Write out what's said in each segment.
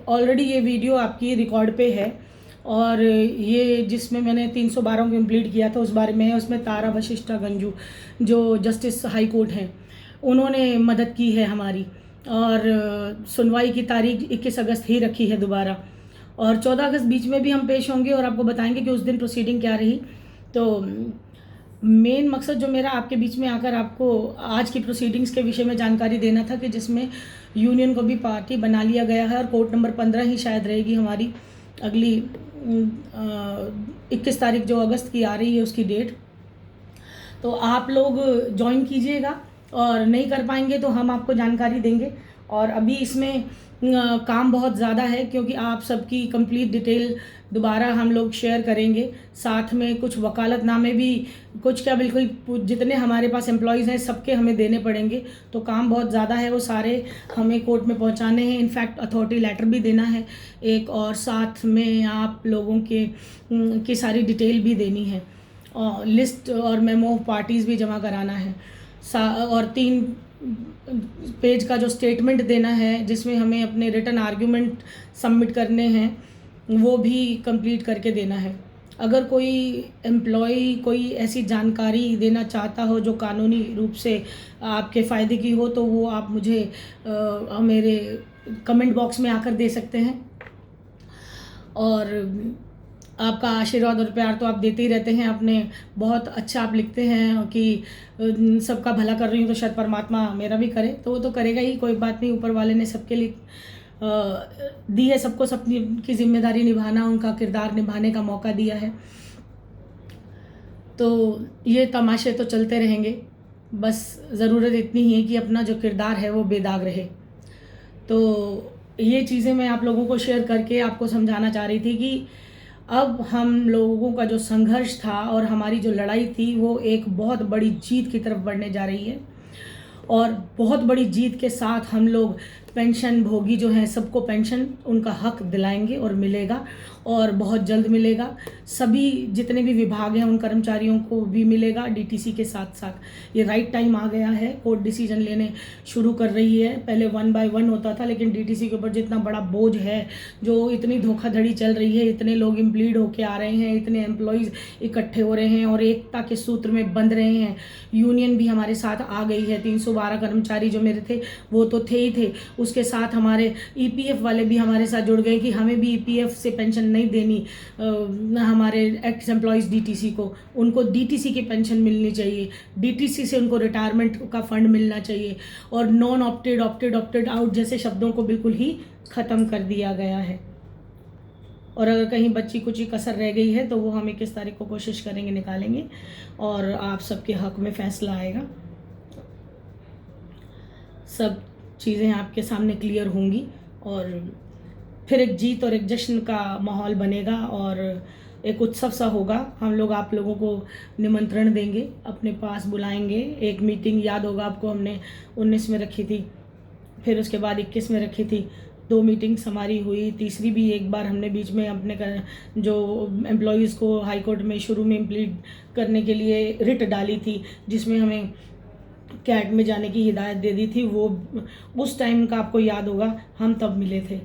Already ये video आपकी record पे है, और ये जिसमें मैंने 312 कंप्लीट किया था उस बारे में है। उसमें तारा वशिष्ठा गंजू जो जस्टिस हाई कोर्ट हैं, उन्होंने मदद की है हमारी, और सुनवाई की तारीख 21 अगस्त ही रखी है दोबारा, और 14 अगस्त बीच में भी हम पेश होंगे और आपको बताएंगे कि उस दिन प्रोसीडिंग क्या रही। तो मेन मकसद जो मेरा आपके बीच में आकर आपको आज की प्रोसीडिंग्स के विषय में जानकारी देना था, कि जिसमें यूनियन को भी पार्टी बना लिया गया है, और कोर्ट नंबर 15 ही शायद रहेगी हमारी अगली 21 तारीख जो अगस्त की आ रही है उसकी डेट। तो आप लोग ज्वाइन कीजिएगा, और नहीं कर पाएंगे तो हम आपको जानकारी देंगे। और अभी इसमें काम बहुत ज़्यादा है, क्योंकि आप सबकी कंप्लीट डिटेल दोबारा हम लोग शेयर करेंगे। साथ में कुछ वकालतनामे भी, कुछ क्या बिल्कुल जितने हमारे पास एम्प्लॉयज़ हैं सबके हमें देने पड़ेंगे। तो काम बहुत ज़्यादा है, वो सारे हमें कोर्ट में पहुंचाने हैं। इनफैक्ट अथॉरिटी लेटर भी देना है एक, और साथ में आप लोगों के की सारी डिटेल भी देनी है, और लिस्ट और मेमो ऑफ पार्टीज़ भी जमा कराना है, और 3 पेज का जो स्टेटमेंट देना है जिसमें हमें अपने रिटर्न आर्ग्यूमेंट सबमिट करने हैं, वो भी कंप्लीट करके देना है। अगर कोई एम्प्लॉय कोई ऐसी जानकारी देना चाहता हो जो कानूनी रूप से आपके फ़ायदे की हो, तो वो आप मुझे मेरे कमेंट बॉक्स में आकर दे सकते हैं। और आपका आशीर्वाद और प्यार तो आप देते ही रहते हैं अपने, बहुत अच्छा आप लिखते हैं कि सबका भला कर रही हूँ तो शायद परमात्मा मेरा भी करे, तो वो तो करेगा ही, कोई बात नहीं। ऊपर वाले ने सबके लिए दी है, सबको सबकी की जिम्मेदारी निभाना, उनका किरदार निभाने का मौका दिया है। तो ये तमाशे तो चलते रहेंगे, बस ज़रूरत इतनी ही है कि अपना जो किरदार है वो बेदाग रहे। तो ये चीज़ें मैं आप लोगों को शेयर करके आपको समझाना चाह रही थी कि अब हम लोगों का जो संघर्ष था और हमारी जो लड़ाई थी वो एक बहुत बड़ी जीत की तरफ बढ़ने जा रही है, और बहुत बड़ी जीत के साथ हम लोग पेंशन भोगी जो हैं सबको पेंशन उनका हक दिलाएंगे, और मिलेगा, और बहुत जल्द मिलेगा। सभी जितने भी विभाग हैं उन कर्मचारियों को भी मिलेगा डीटीसी के साथ साथ। ये राइट टाइम आ गया है, कोर्ट डिसीजन लेने शुरू कर रही है। पहले 1 बाय 1 होता था, लेकिन डीटीसी के ऊपर जितना बड़ा बोझ है, जो इतनी धोखाधड़ी चल रही है, इतने लोग इम्प्लीड होके आ रहे हैं, इतने एम्प्लॉयज़ इकट्ठे हो रहे हैं और एकता के सूत्र में बंध रहे हैं। यूनियन भी हमारे साथ आ गई है, 312 कर्मचारी जो मेरे थे वो तो थे ही थे, उसके साथ हमारे ईपीएफ वाले भी हमारे साथ जुड़ गए कि हमें भी ईपीएफ से पेंशन नहीं देनी, हमारे एक्स एम्प्लॉयज़ डीटीसी को, उनको डीटीसी की पेंशन मिलनी चाहिए, डीटीसी से उनको रिटायरमेंट का फंड मिलना चाहिए, और नॉन ऑप्टेड, ऑप्टेड आउट जैसे शब्दों को बिल्कुल ही ख़त्म कर दिया गया है। और अगर कहीं बच्ची कुछ कसर रह गई है तो वो हम 21 तारीख को कोशिश करेंगे निकालेंगे, और आप सबके हक में फैसला आएगा। सब चीज़ें आपके सामने क्लियर होंगी, और फिर एक जीत और एक जश्न का माहौल बनेगा, और एक उत्सव सा होगा। हम लोग आप लोगों को निमंत्रण देंगे, अपने पास बुलाएंगे। एक मीटिंग याद होगा आपको, हमने 19 में रखी थी, फिर उसके बाद 21 में रखी थी, 2 मीटिंग्स हमारी हुई। तीसरी भी एक बार हमने बीच में अपने जो एम्प्लॉयज़ को हाई कोर्ट में शुरू में इम्प्लीड करने के लिए रिट डाली थी, जिसमें हमें कैट में जाने की हिदायत दे दी थी। वो उस टाइम का आपको याद होगा, हम तब मिले थे,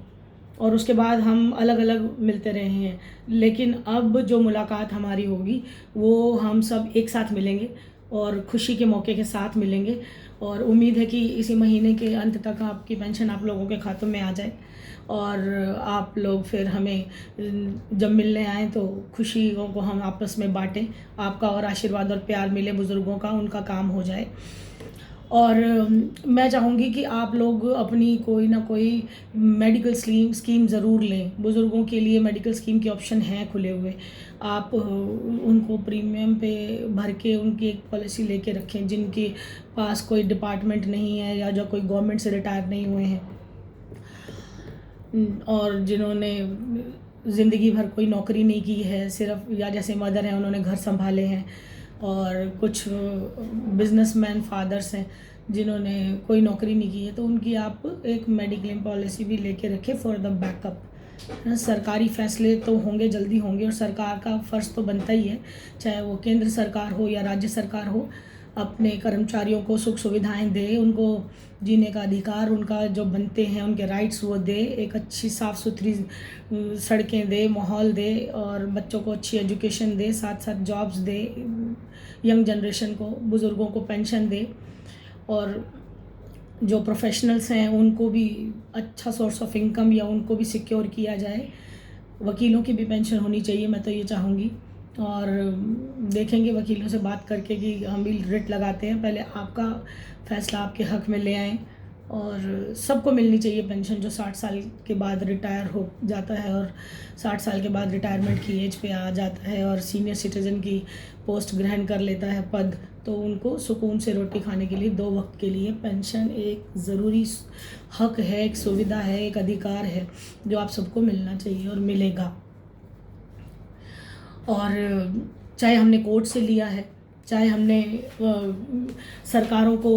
और उसके बाद हम अलग अलग मिलते रहे हैं। लेकिन अब जो मुलाकात हमारी होगी वो हम सब एक साथ मिलेंगे, और खुशी के मौके के साथ मिलेंगे, और उम्मीद है कि इसी महीने के अंत तक आपकी पेंशन आप लोगों के खातों में आ जाए, और आप लोग फिर हमें जब मिलने आएँ तो खुशियों को हम आपस में बाँटें। आपका और आशीर्वाद और प्यार मिले बुज़ुर्गों का, उनका काम हो जाए। और मैं चाहूँगी कि आप लोग अपनी कोई ना कोई मेडिकल स्कीम ज़रूर लें। बुज़ुर्गों के लिए मेडिकल स्कीम के ऑप्शन हैं खुले हुए, आप उनको प्रीमियम पे भर के उनकी एक पॉलिसी लेके रखें, जिनके पास कोई डिपार्टमेंट नहीं है या जो कोई गवर्नमेंट से रिटायर नहीं हुए हैं, और जिन्होंने ज़िंदगी भर कोई नौकरी नहीं की है सिर्फ, या जैसे मदर हैं उन्होंने घर संभाले हैं, और कुछ बिजनेसमैन फादर्स हैं जिन्होंने कोई नौकरी नहीं की है, तो उनकी आप एक मेडिक्लेम पॉलिसी भी लेके रखें फॉर द बैकअप। सरकारी फैसले तो होंगे, जल्दी होंगे, और सरकार का फ़र्ज़ तो बनता ही है, चाहे वो केंद्र सरकार हो या राज्य सरकार हो, अपने कर्मचारियों को सुख सुविधाएं दे, उनको जीने का अधिकार उनका जो बनते हैं उनके राइट्स वो दे, एक अच्छी साफ़ सुथरी सड़कें दे, माहौल दे और बच्चों को अच्छी एजुकेशन दे, साथ साथ जॉब्स दे, यंग जनरेशन को, बुज़ुर्गों को पेंशन दे और जो प्रोफेशनल्स हैं उनको भी अच्छा सोर्स ऑफ इनकम या उनको भी सिक्योर किया जाए। वकीलों की भी पेंशन होनी चाहिए, मैं तो ये चाहूँगी। और देखेंगे वकीलों से बात करके कि हम भी रिट लगाते हैं, पहले आपका फ़ैसला आपके हक़ में ले आएँ और सबको मिलनी चाहिए पेंशन जो 60 साल के बाद रिटायर हो जाता है और 60 साल के बाद रिटायरमेंट की एज पे आ जाता है और सीनियर सिटीज़न की पोस्ट ग्रहण कर लेता है पद, तो उनको सुकून से रोटी खाने के लिए 2 वक्त के लिए पेंशन एक ज़रूरी हक़ है, एक सुविधा है, एक अधिकार है जो आप सबको मिलना चाहिए और मिलेगा। और चाहे हमने कोर्ट से लिया है, चाहे हमने सरकारों को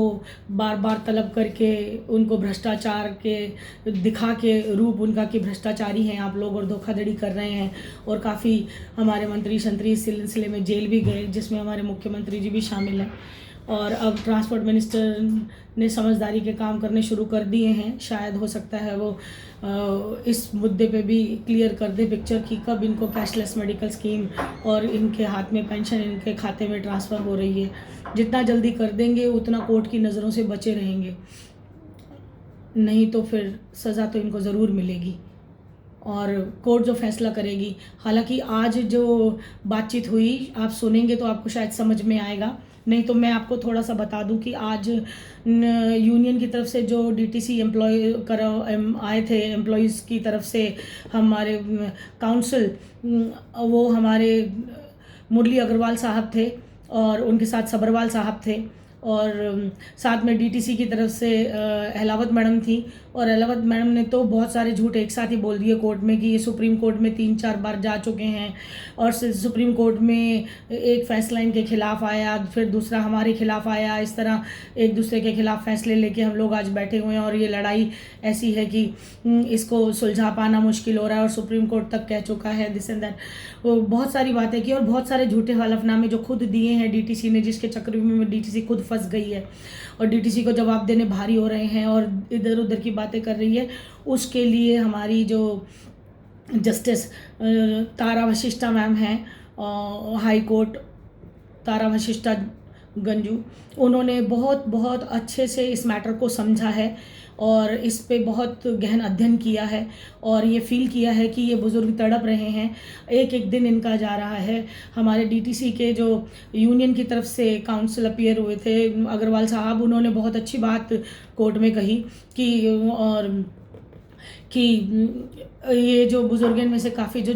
बार बार तलब करके उनको भ्रष्टाचार के दिखा के रूप उनका कि भ्रष्टाचारी हैं आप लोग और धोखाधड़ी कर रहे हैं, और काफ़ी हमारे मंत्री शंत्री इस सिलसिले में जेल भी गए जिसमें हमारे मुख्यमंत्री जी भी शामिल हैं। और अब ट्रांसपोर्ट मिनिस्टर ने समझदारी के काम करने शुरू कर दिए हैं, शायद हो सकता है वो इस मुद्दे पे भी क्लियर कर दे पिक्चर कि कब इनको कैशलेस मेडिकल स्कीम और इनके हाथ में पेंशन इनके खाते में ट्रांसफ़र हो रही है। जितना जल्दी कर देंगे उतना कोर्ट की नज़रों से बचे रहेंगे, नहीं तो फिर सज़ा तो इनको ज़रूर मिलेगी और कोर्ट जो फैसला करेगी। हालांकि आज जो बातचीत हुई आप सुनेंगे तो आपको शायद समझ में आएगा, नहीं तो मैं आपको थोड़ा सा बता दूं कि आज यूनियन की तरफ से जो डीटीसी एम्प्लॉय आए थे, एम्प्लॉयज़ की तरफ से हमारे काउंसिल, वो हमारे मुरली अग्रवाल साहब थे और उनके साथ सब्रवाल साहब थे और साथ में डीटीसी की तरफ से अहलावत मैडम थी। और अहलावत मैडम ने तो बहुत सारे झूठ एक साथ ही बोल दिए कोर्ट में कि ये सुप्रीम कोर्ट में 3-4 बार जा चुके हैं और सुप्रीम कोर्ट में एक फ़ैसला इनके खिलाफ़ आया, फिर दूसरा हमारे खिलाफ़ आया, इस तरह एक दूसरे के खिलाफ़ फ़ैसले लेके हम लोग आज बैठे हुए हैं और ये लड़ाई ऐसी है कि इसको सुलझा पाना मुश्किल हो रहा है और सुप्रीम कोर्ट तक कह चुका है, दिस एंड दैट। बहुत सारी बातें की और बहुत सारे झूठे हलफनामे जो खुद दिए हैं डीटीसी ने, जिसके चक्कर में डीटीसी खुद फंस गई है और डीटीसी को जवाब देने भारी हो रहे हैं और इधर उधर की बातें कर रही है। उसके लिए हमारी जो जस्टिस तारा वशिष्ठा मैम हैं, हाई कोर्ट तारा वशिष्ठा गंजू, उन्होंने बहुत अच्छे से इस मैटर को समझा है और इस पे बहुत गहन अध्ययन किया है और ये फील किया है कि ये बुज़ुर्ग तड़प रहे हैं, एक एक दिन इनका जा रहा है। हमारे डीटीसी के जो यूनियन की तरफ से काउंसिल अपीयर हुए थे अग्रवाल साहब, उन्होंने बहुत अच्छी बात कोर्ट में कही कि ये जो बुज़ुर्गों में से काफ़ी जो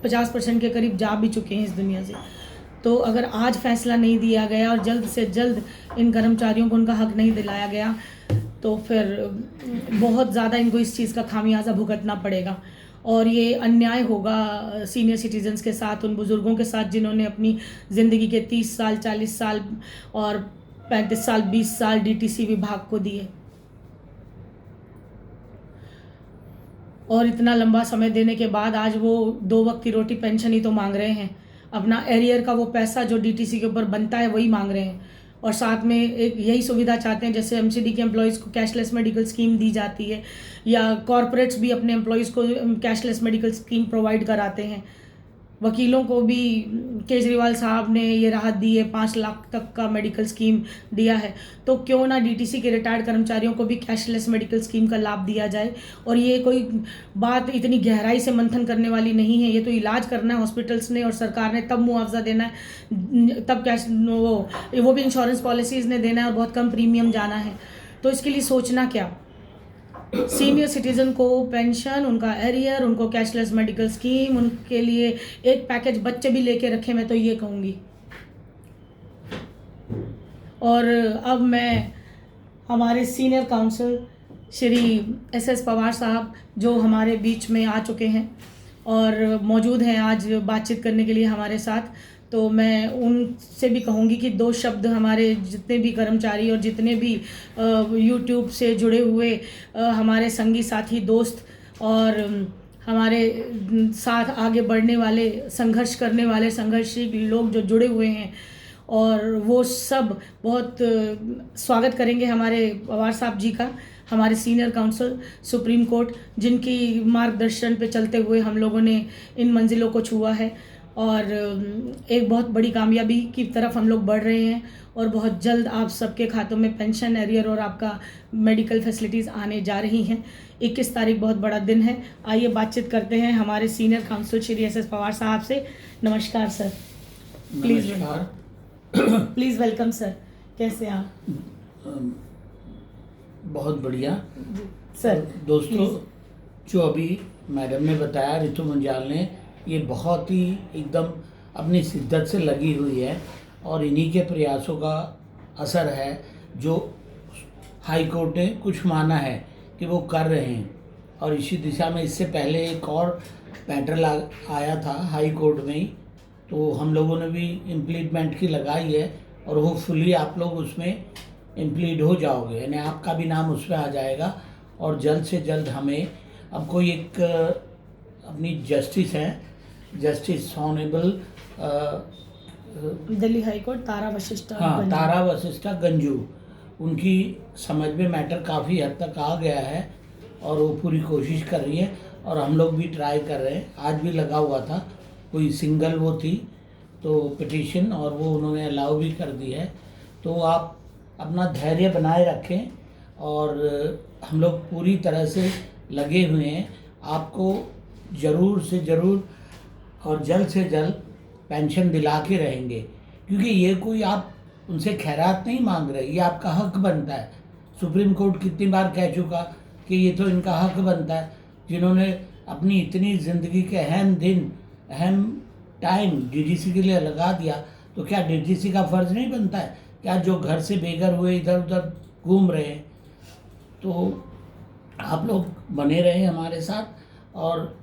50% के करीब जा भी चुके हैं इस दुनिया से, तो अगर आज फैसला नहीं दिया गया और जल्द से जल्द इन कर्मचारियों को उनका हक नहीं दिलाया गया तो फिर बहुत ज़्यादा इनको इस चीज़ का खामियाजा भुगतना पड़ेगा और ये अन्याय होगा सीनियर सिटीजन्स के साथ, उन बुज़ुर्गों के साथ जिन्होंने अपनी ज़िंदगी के 30 साल 40 साल और 35 साल 20 साल डीटीसी विभाग को दिए और इतना लंबा समय देने के बाद आज वो 2 वक्त की रोटी पेंशन ही तो मांग रहे हैं। अपना एरियर का वो पैसा जो डीटीसी के ऊपर बनता है वही मांग रहे हैं और साथ में एक यही सुविधा चाहते हैं जैसे एमसीडी के एम्प्लॉयज़ को कैशलेस मेडिकल स्कीम दी जाती है या कॉरपोरेट्स भी अपने एम्प्लॉयज़ को कैशलेस मेडिकल स्कीम प्रोवाइड कराते हैं। वकीलों को भी केजरीवाल साहब ने ये राहत दी है, 5 लाख तक का मेडिकल स्कीम दिया है, तो क्यों ना डीटीसी के रिटायर्ड कर्मचारियों को भी कैशलेस मेडिकल स्कीम का लाभ दिया जाए। और ये कोई बात इतनी गहराई से मंथन करने वाली नहीं है, ये तो इलाज करना है हॉस्पिटल्स ने और सरकार ने, तब मुआवजा देना है, तब कैश वो भी इंश्योरेंस पॉलिसीज़ ने देना है और बहुत कम प्रीमियम जाना है। तो इसके लिए सोचना क्या, सीनियर सिटीज़न को पेंशन, उनका एरियर, उनको कैशलेस मेडिकल स्कीम, उनके लिए एक पैकेज बच्चे भी लेके रखें, मैं तो ये कहूँगी। और अब मैं हमारे senior council Shri S Pawar साहब जो हमारे बीच में आ चुके हैं और मौजूद हैं आज बातचीत करने के लिए हमारे साथ, तो मैं उनसे भी कहूँगी कि 2 शब्द हमारे जितने भी कर्मचारी और जितने भी यूट्यूब से जुड़े हुए हमारे संगी साथी दोस्त और हमारे साथ आगे बढ़ने वाले संघर्ष करने वाले संघर्षशील लोग जो जुड़े हुए हैं और वो सब बहुत स्वागत करेंगे हमारे पवार साहब जी का, हमारे सीनियर काउंसिल सुप्रीम कोर्ट, जिनकी मार्गदर्शन पे चलते हुए हम लोगों ने इन मंजिलों को छुआ है और एक बहुत बड़ी कामयाबी की तरफ हम लोग बढ़ रहे हैं। और बहुत जल्द आप सबके खातों में पेंशन, एरियर और आपका मेडिकल फैसिलिटीज़ आने जा रही हैं। 21 तारीख बहुत बड़ा दिन है। आइए बातचीत करते हैं हमारे senior council Shri S Pawar साहब से। नमस्कार सर। Please welcome sir. कैसे आप? बहुत बढ़िया सर। दोस्तों, जो अभी मैडम ने बताया, रितु मुंजाल ने, ये बहुत ही एकदम अपनी शिद्दत से लगी हुई है और इन्हीं के प्रयासों का असर है जो हाई कोर्ट ने कुछ माना है कि वो कर रहे हैं। और इसी दिशा में इससे पहले एक और मैटर आया था हाई कोर्ट में ही, तो हम लोगों ने भी इम्प्लीमेंट की लगाई है और होपफुली आप लोग उसमें इम्प्लीड हो जाओगे, यानी आपका भी नाम उसमें आ जाएगा। और जल्द से जल्द हमें अब कोई एक अपनी जस्टिस है, justice honourable Delhi high court Tara Vashishtha, हाँ, तारा वशिष्ठा गंजू, उनकी समझ में मैटर काफ़ी हद तक आ गया है और वो पूरी कोशिश कर रही है और हम लोग भी ट्राई कर रहे हैं। आज भी लगा हुआ था, कोई सिंगल वो थी तो पिटीशन, और वो उन्होंने अलाउ भी कर दी है। तो आप अपना धैर्य बनाए रखें और हम लोग पूरी तरह से लगे हुए हैं। आपको ज़रूर से ज़रूर और जल्द से जल्द पेंशन दिला के रहेंगे, क्योंकि ये कोई आप उनसे खैरात नहीं मांग रहे, ये आपका हक बनता है। सुप्रीम कोर्ट कितनी बार कह चुका कि ये तो इनका हक बनता है, जिन्होंने अपनी इतनी ज़िंदगी के अहम दिन, अहम टाइम डीडीसी के लिए लगा दिया, तो क्या डीडीसी का फ़र्ज़ नहीं बनता है? क्या जो घर से बेघर हुए इधर उधर घूम रहे हैं? तो आप लोग बने रहें हमारे साथ और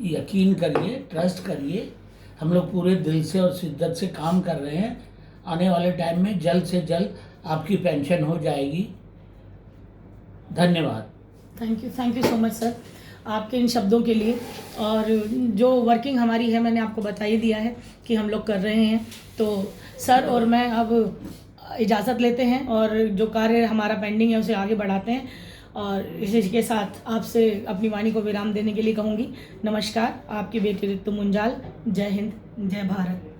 यकीन करिए, ट्रस्ट करिए, हम लोग पूरे दिल से और शिद्दत से काम कर रहे हैं। आने वाले टाइम में जल्द से जल्द आपकी पेंशन हो जाएगी। धन्यवाद। Thank you so much sir, आपके इन शब्दों के लिए। और जो वर्किंग हमारी है, मैंने आपको बता ही दिया है कि हम लोग कर रहे हैं। तो सर और मैं अब इजाज़त लेते हैं और जो कार्य हमारा पेंडिंग है उसे आगे बढ़ाते हैं। और इसी के साथ आपसे अपनी वाणी को विराम देने के लिए कहूँगी। नमस्कार, आपकी बेटी रितु मुंजाल। जय हिंद, जय भारत।